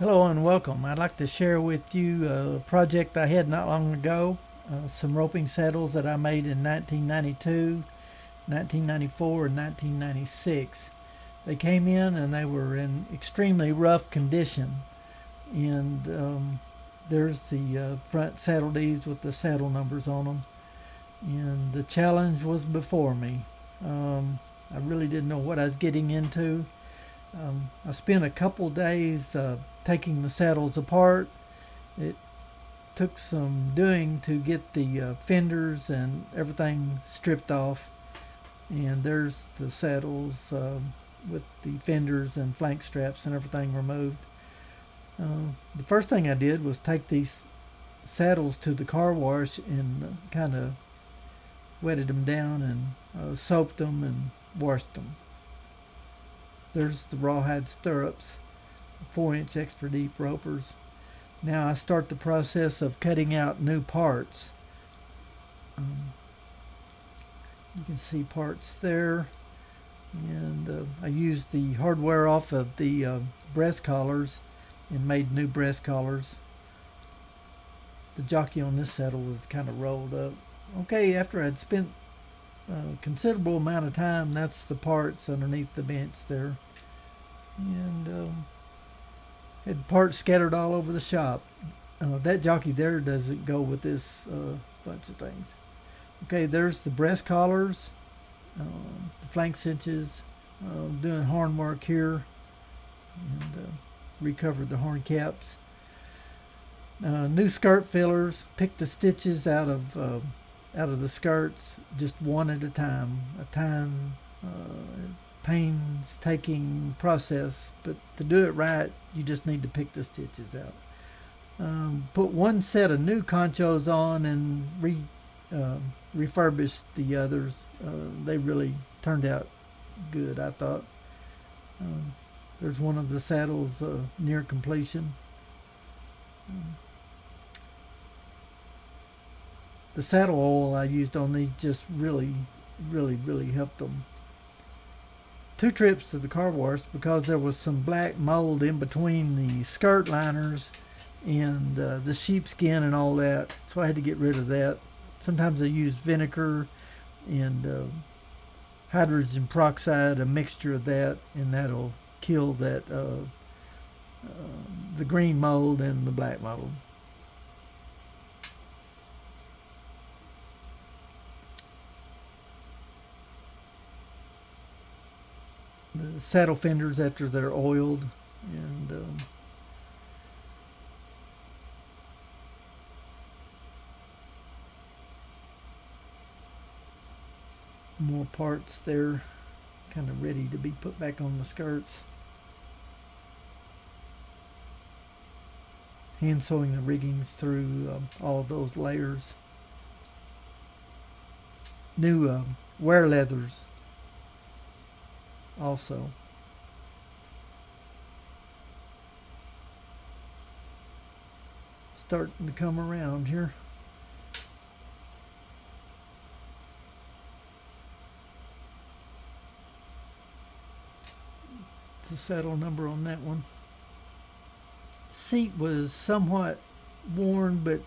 Hello and welcome. I'd like to share with you a project I had not long ago. Some roping saddles that I made in 1992, 1994, and 1996. They came in and they were in extremely rough condition. And there's the front saddle deeds with the saddle numbers on them. And the challenge was before me. I really didn't know what I was getting into. I spent a couple days taking the saddles apart. It took some doing to get the fenders and everything stripped off. And there's the saddles with the fenders and flank straps and everything removed. The first thing I did was take these saddles to the car wash and kind of wetted them down and soaped them and washed them. There's the rawhide stirrups, 4-inch extra deep ropers. Now I start the process of cutting out new parts. You can see parts there, and I used the hardware off of the breast collars and made new breast collars. The jockey on this saddle was kind of rolled up. Okay, after I'd spent a considerable amount of time, that's the parts underneath the bench there, and had parts scattered all over the shop. That jockey there doesn't go with this bunch of things. Okay, there's the breast collars, the flank cinches, doing horn work here, and recovered the horn caps. New skirt fillers, picked the stitches out of the skirts just one at a time. Painstaking process, but to do it right, you just need to pick the stitches out. Put one set of new conchos on and refurbished the others. They really turned out good, I thought. There's one of the saddles near completion. The saddle oil I used on these just really helped them. 2 trips to the car wash because there was some black mold in between the skirt liners and the sheepskin and all that, so I had to get rid of that. Sometimes I use vinegar and hydrogen peroxide, a mixture of that, and that'll kill that the green mold and the black mold. The saddle fenders after they're oiled, and more parts there kind of ready to be put back on the skirts. Hand sewing the riggings through all those layers. New wear leathers also. Starting to come around here. The saddle number on that one. Seat was somewhat worn, but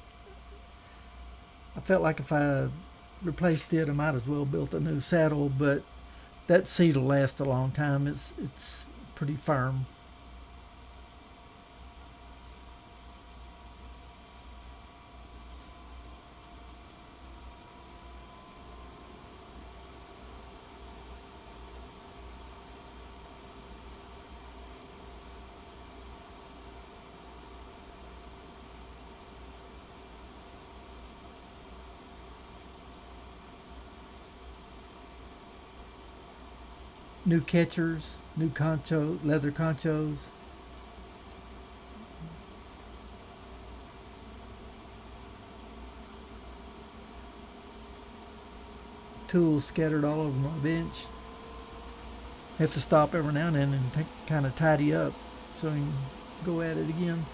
I felt like if I replaced it, I might as well built a new saddle, but that seat will last a long time. It's pretty firm. New catchers, new leather conchos. Tools scattered all over my bench. Have to stop every now and then and kind of tidy up so I can go at it again.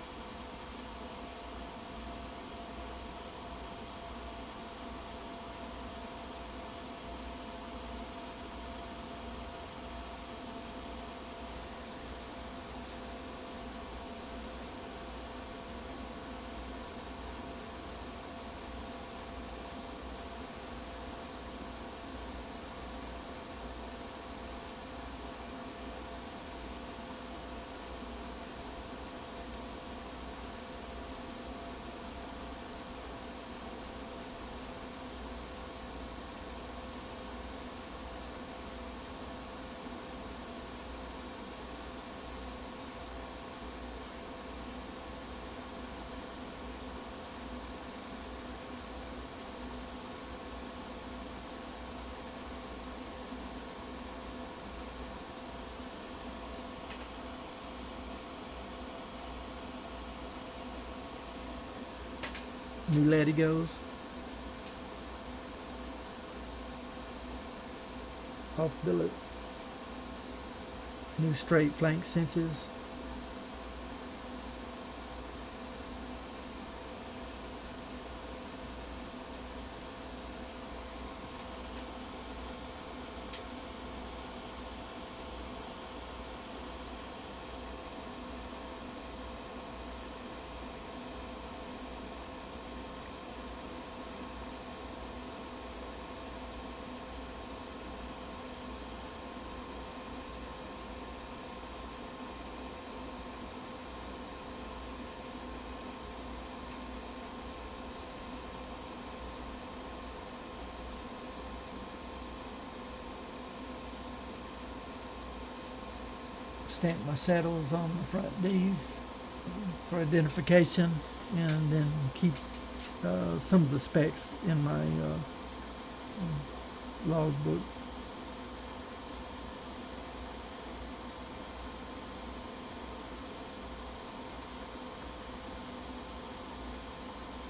New letigos. Off billets. New straight flank cinches. Stamp my saddles on the front D's for identification, and then keep some of the specs in my log book.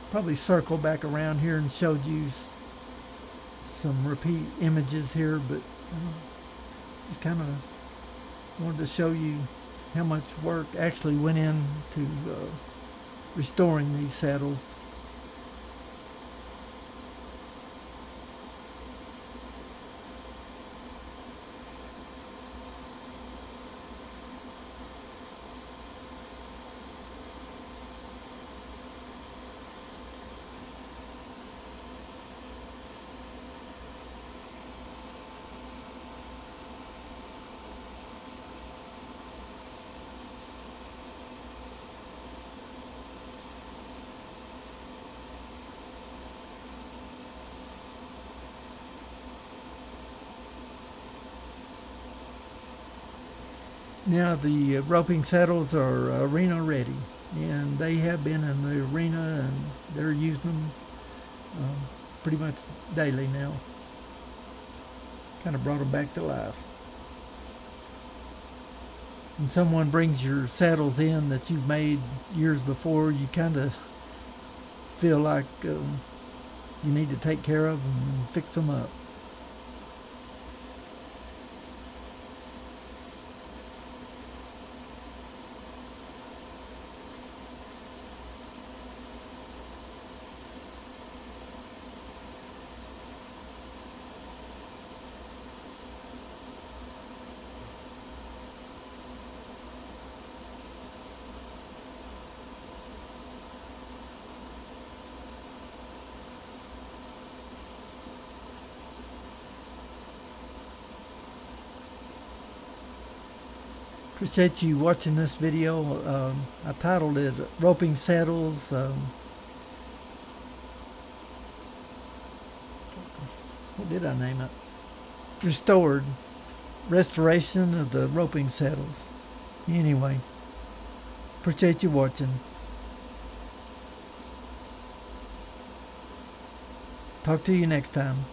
Probably circle back around here and showed you some repeat images here, but just kind of wanted to show you how much work actually went into restoring these saddles. Now the roping saddles are arena ready, and they have been in the arena, and they're using them pretty much daily now. Kind of brought them back to life. When someone brings your saddles in that you've made years before, you kind of feel like you need to take care of them and fix them up. Appreciate you watching this video. I titled it Roping Saddles. What did I name it? Restoration of the roping saddles. Anyway, appreciate you watching. Talk to you next time.